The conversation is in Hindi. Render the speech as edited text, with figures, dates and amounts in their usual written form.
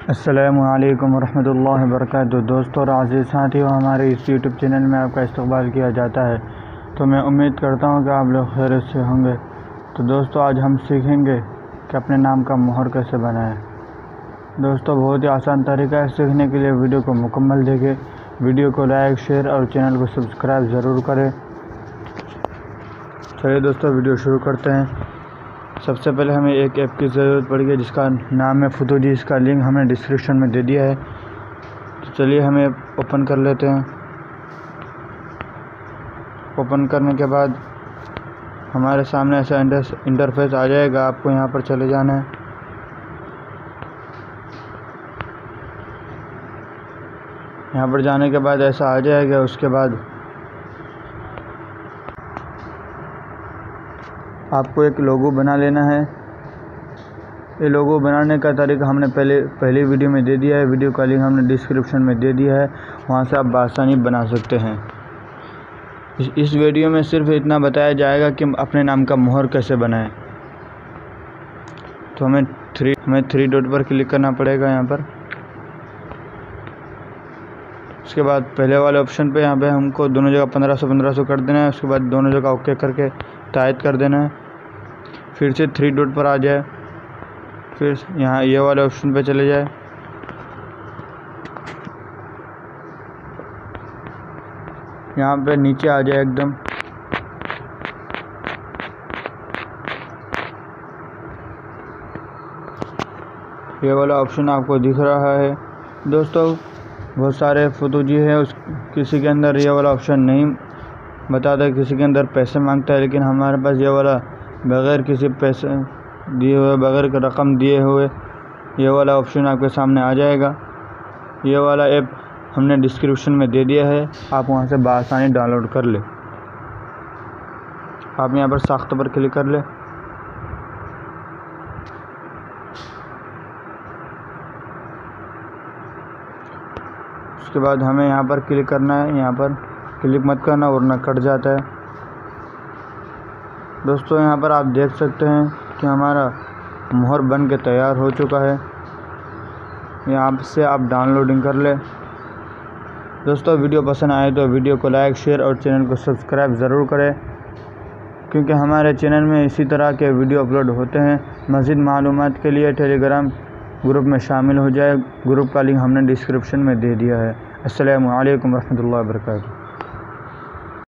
अस्सलामुअलैकुम वरहमतुल्लाहि वबरकातुहू। दोस्तों और अज़ीज़ साथियों, हमारे इस यूट्यूब चैनल में आपका इस्तकबाल किया जाता है। तो मैं उम्मीद करता हूँ कि आप लोग खैरियत से होंगे। तो दोस्तों आज हम सीखेंगे कि अपने नाम का मोहर कैसे बनाएं। दोस्तों बहुत ही आसान तरीका है सीखने के लिए। वीडियो को मुकम्मल देखें, वीडियो को लाइक शेयर और चैनल को सब्सक्राइब ज़रूर करें। चलिए दोस्तों वीडियो शुरू करते हैं। सबसे पहले हमें एक ऐप की ज़रूरत पड़ेगी जिसका नाम है फुतूजी। इसका लिंक हमने डिस्क्रिप्शन में दे दिया है। तो चलिए हमें ओपन कर लेते हैं। ओपन करने के बाद हमारे सामने ऐसा इंटरफेस आ जाएगा। आपको यहाँ पर चले जाना है। यहाँ पर जाने के बाद ऐसा आ जाएगा। उसके बाद आपको एक लोगो बना लेना है। ये लोगो बनाने का तरीका हमने पहली वीडियो में दे दिया है। वीडियो का लिंक हमने डिस्क्रिप्शन में दे दिया है, वहाँ से आप बआसानी बना सकते हैं। इस वीडियो में सिर्फ इतना बताया जाएगा कि अपने नाम का मोहर कैसे बनाएं। तो हमें थ्री डॉट पर क्लिक करना पड़ेगा यहाँ पर। उसके बाद पहले वाले ऑप्शन पे यहाँ पे हमको दोनों जगह 1500 कर देना है। उसके बाद दोनों जगह ओके करके टाइप कर देना है। फिर से थ्री डॉट पर आ जाए, फिर यहाँ ये वाले ऑप्शन पे चले जाए। यहाँ पे नीचे आ जाए एकदम। ये वाला ऑप्शन आपको दिख रहा है। दोस्तों बहुत सारे फुतूजी है, किसी के अंदर ये वाला ऑप्शन नहीं बताता, किसी के अंदर पैसे मांगता है। लेकिन हमारे पास ये वाला बग़ैर किसी पैसे दिए हुए, बग़ैर रकम दिए हुए ये वाला ऑप्शन आपके सामने आ जाएगा। ये वाला ऐप हमने डिस्क्रिप्शन में दे दिया है, आप वहां से बआसानी डाउनलोड कर ले। आप यहाँ पर साख्त पर क्लिक कर ले। उसके बाद हमें यहाँ पर क्लिक करना है। यहाँ पर क्लिक मत करना वरना कट जाता है। दोस्तों यहाँ पर आप देख सकते हैं कि हमारा मोहर बन के तैयार हो चुका है। यहाँ से आप डाउनलोडिंग कर ले। दोस्तों वीडियो पसंद आए तो वीडियो को लाइक शेयर और चैनल को सब्सक्राइब ज़रूर करें, क्योंकि हमारे चैनल में इसी तरह के वीडियो अपलोड होते हैं। मज़ीद मालूमात के लिए टेलीग्राम ग्रुप में शामिल हो जाए। ग्रुप का लिंक हमने डिस्क्रिप्शन में दे दिया है। अस्सलामु अलैकुम वरहमतुल्लाहि वबरकातुहू।